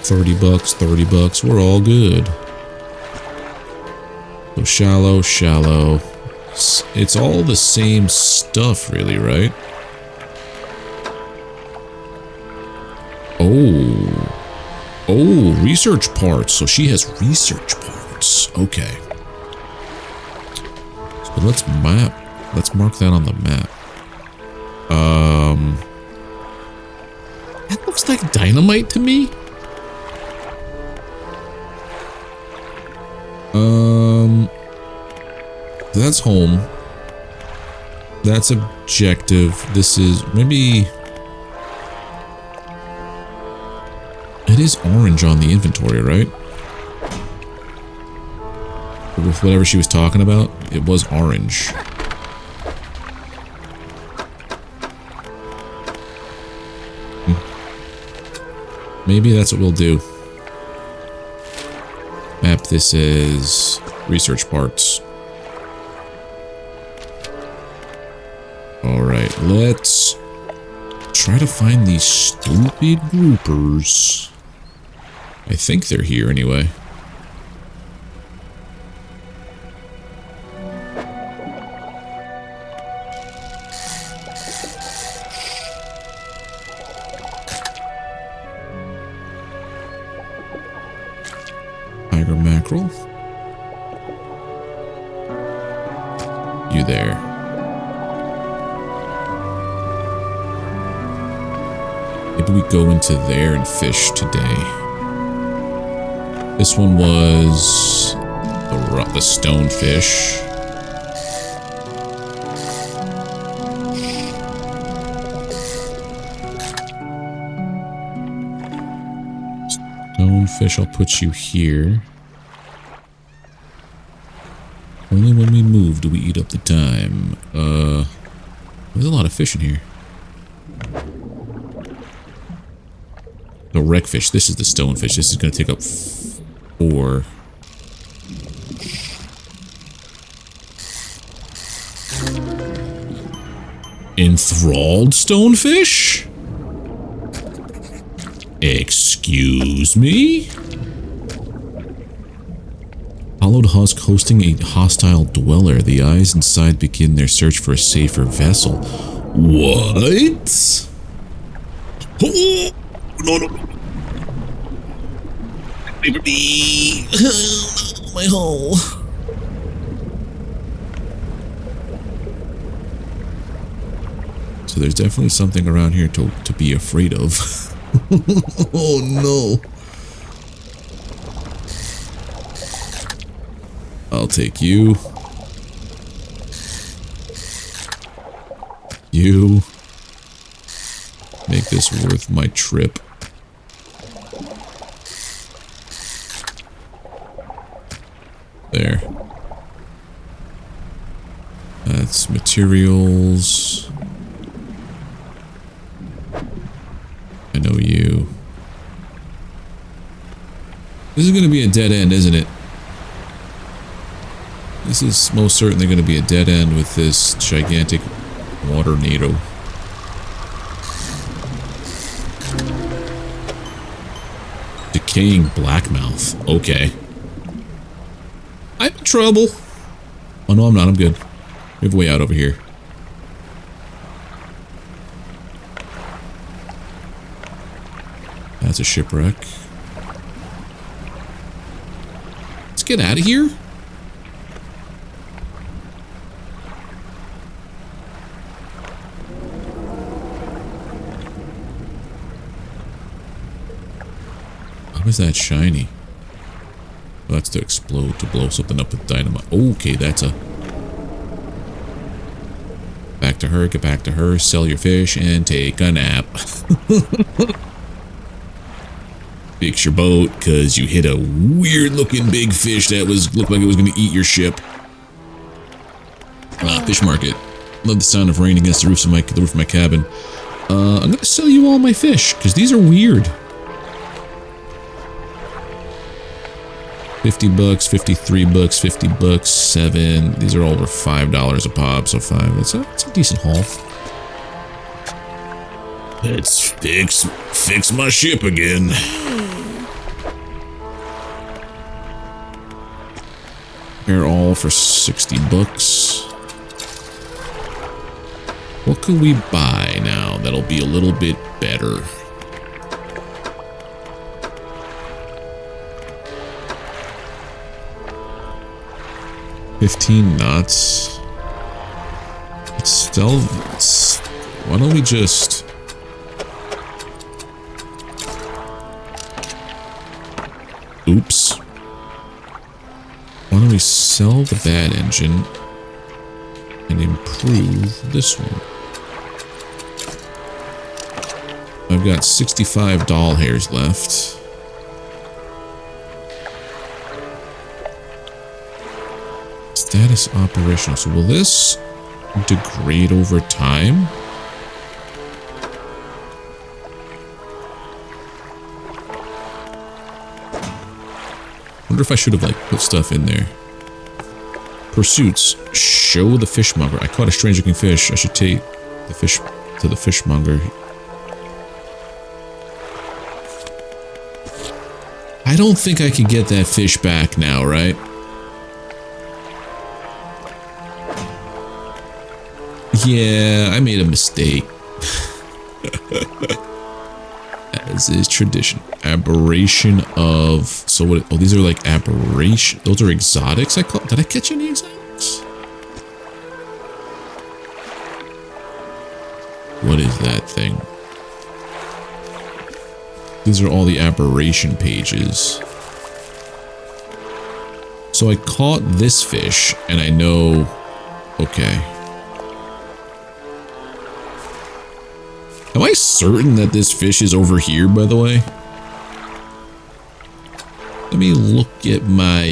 $30, $30, we're all good. So shallow. It's all the same stuff, really, right? Oh, research parts. So she has research parts. Okay. So let's mark that on the map. That looks like dynamite to me. That's home. That's objective. This is maybe. It is orange on the inventory, right? With whatever she was talking about, it was orange. Maybe that's what we'll do. Map this as research parts. Alright, let's try to find these stupid groupers. I think they're here anyway. Tiger mackerel. You there. Maybe we go into there and fish today. This one was the stonefish. Stonefish, I'll put you here. Only when we move do we eat up the time. There's a lot of fish in here. The wreckfish. This is the stonefish. This is going to take up 4. Enthralled stonefish? Excuse me? Hollowed husk hosting a hostile dweller. The eyes inside begin their search for a safer vessel. What? Oh, no. Baby. My hole. So there's definitely something around here to be afraid of. Oh no. I'll take you. You. Make this worth my trip. There. That's materials. I know you. This is going to be a dead end, isn't it? This is most certainly going to be a dead end with this gigantic water NATO. Decaying blackmouth. Okay. I'm in trouble. Oh no, I'm not. I'm good. We have a way out over here. That's a shipwreck. Let's get out of here. How is that shiny? Well, that's to explode, to blow something up with dynamite. Okay, that's a... Back to her, get back to her, sell your fish, and take a nap. Fix your boat, because you hit a weird-looking big fish that looked like it was going to eat your ship. Fish market. Love the sound of rain against the roof of my cabin. I'm going to sell you all my fish, because these are weird. 50 bucks, 53 bucks, 50 bucks, 7. These are all over $5 a pop, so 5. It's a decent haul. Let's fix my ship again. They're all for 60 bucks. What can we buy now that'll be a little bit better? $15 knots. It's still Why don't we just... Oops. Why don't we sell the bad engine and improve this one? I've got 65 doll hairs left. Status operational. So will this degrade over time? Wonder if I should have like put stuff in there. Pursuits. Show the fishmonger. I caught a strange looking fish. I should take the fish to the fishmonger. I don't think I can get that fish back now, right? Yeah, I made a mistake. As is tradition. Aberration of... So what... Oh, these are like aberration... Those are exotics I caught? Did I catch any exotics? What is that thing? These are all the aberration pages. So I caught this fish, and I know... Okay. Am I certain that this fish is over here, by the way? Let me look at my,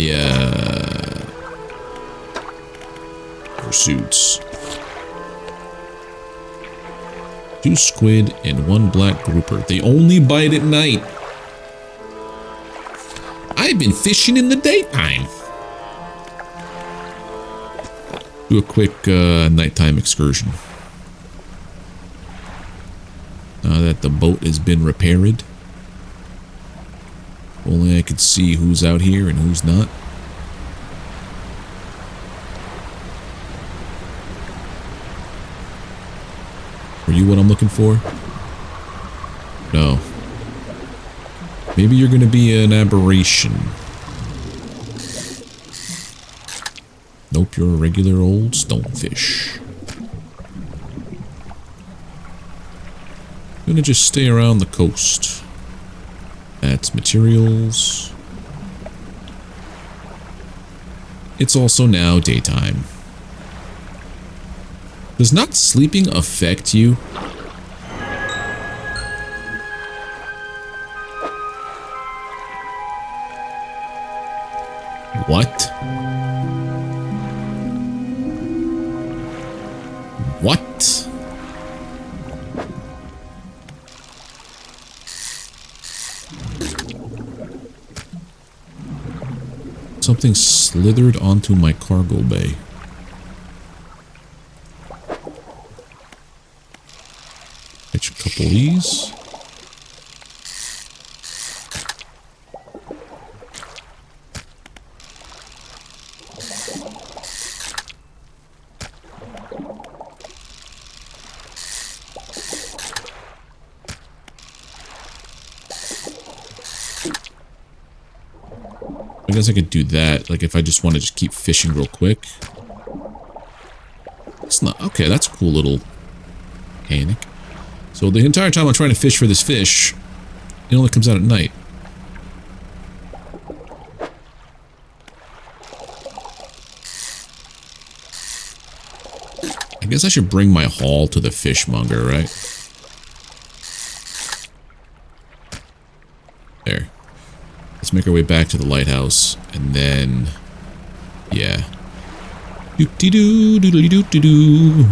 pursuits. 2 squid and 1 black grouper. They only bite at night. I've been fishing in the daytime. Do a quick, nighttime excursion. Now that the boat has been repaired. Only I could see who's out here and who's not. Are you what I'm looking for? No. Maybe you're gonna be an aberration. Nope, you're a regular old stonefish. I'm gonna just stay around the coast. That's materials. It's also now daytime. Does not sleeping affect you? What? What? Something slithered onto my cargo bay. Catch a couple of these. I guess I could do that, like if I just want to just keep fishing real quick. It's not... Okay, that's a cool little mechanic. So the entire time I'm trying to fish for this fish, it only comes out at night. I guess I should bring my haul to the fishmonger, right? There. Let's make our way back to the lighthouse, and then... Yeah. Doop-de-doo, doodly-doop-de-doo.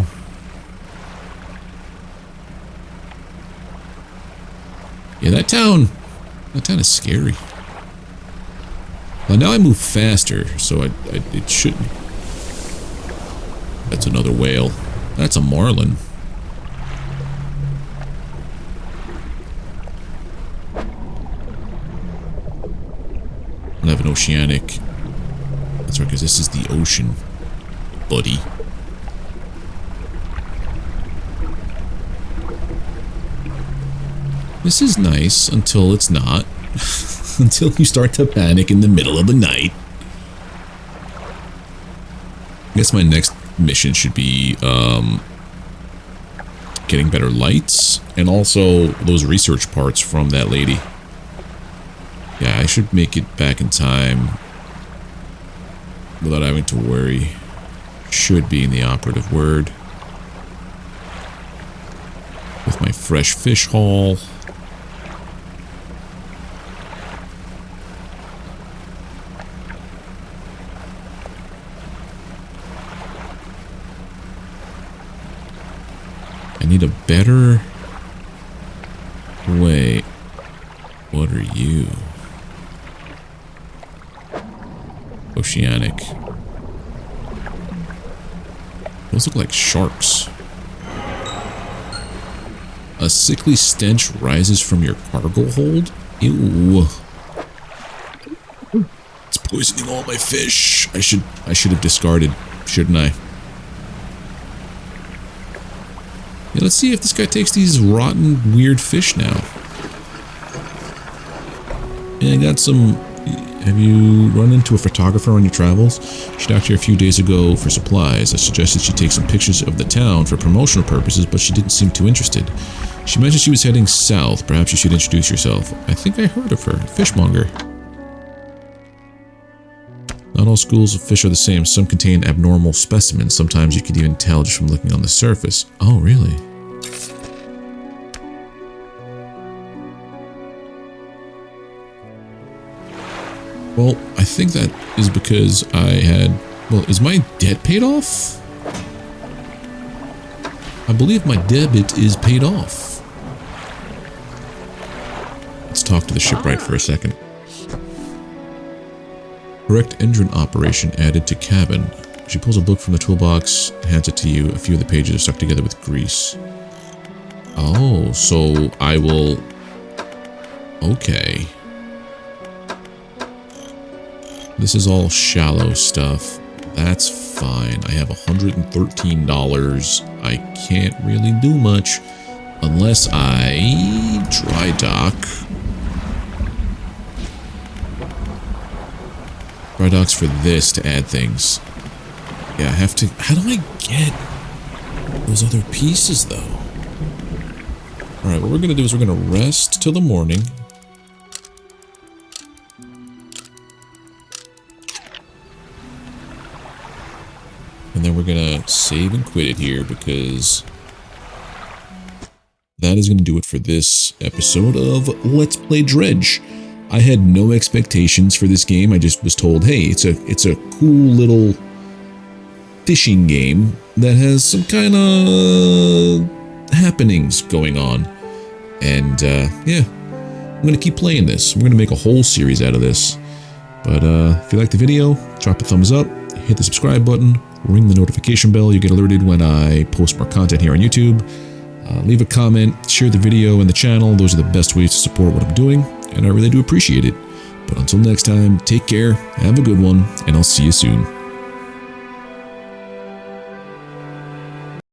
Yeah, that town is scary. Well, now I move faster, so it shouldn't. That's another whale. That's a marlin. I have an oceanic. That's right, because this is the ocean, buddy. This is nice until it's not. Until you start to panic in the middle of the night. I guess my next mission should be getting better lights, and also those research parts from that lady. Yeah, I should make it back in time without having to worry. Should be in the operative word. With my fresh fish haul. I need a better way. What are you? Oceanic. Those look like sharks. A sickly stench rises from your cargo hold? Ew. It's poisoning all my fish. I should have discarded, shouldn't I? Yeah, let's see if this guy takes these rotten, weird fish now. Yeah, I got some... Have you run into a photographer on your travels? She docked here a few days ago for supplies. I suggested she take some pictures of the town for promotional purposes, but she didn't seem too interested. She mentioned she was heading south. Perhaps you should introduce yourself. I think I heard of her. Fishmonger. Not all schools of fish are the same. Some contain abnormal specimens. Sometimes you can even tell just from looking on the surface. Oh, really? Well, I think that is because I had... Well, is my debt paid off? I believe my debit is paid off. Let's talk to the shipwright for a second. Correct engine operation added to cabin. She pulls a book from the toolbox, hands it to you. A few of the pages are stuck together with grease. Oh, so I will... Okay. This is all shallow stuff. That's fine. I have $113. I can't really do much unless I dry dock. Dry docks for this to add things. Yeah, I have to... How do I get those other pieces, though? Alright, what we're going to do is we're going to rest till the morning. And then we're going to save and quit it here because that is going to do it for this episode of Let's Play Dredge. I had no expectations for this game. I just was told, hey, it's a cool little fishing game that has some kind of happenings going on. And yeah, I'm going to keep playing this. We're going to make a whole series out of this. But if you liked the video, drop a thumbs up, hit the subscribe button, ring the notification bell. You get alerted when I post more content here on YouTube. Leave a comment, share the video and the channel. Those are the best ways to support what I'm doing, and I really do appreciate it. But until next time, take care, have a good one, and I'll see you soon.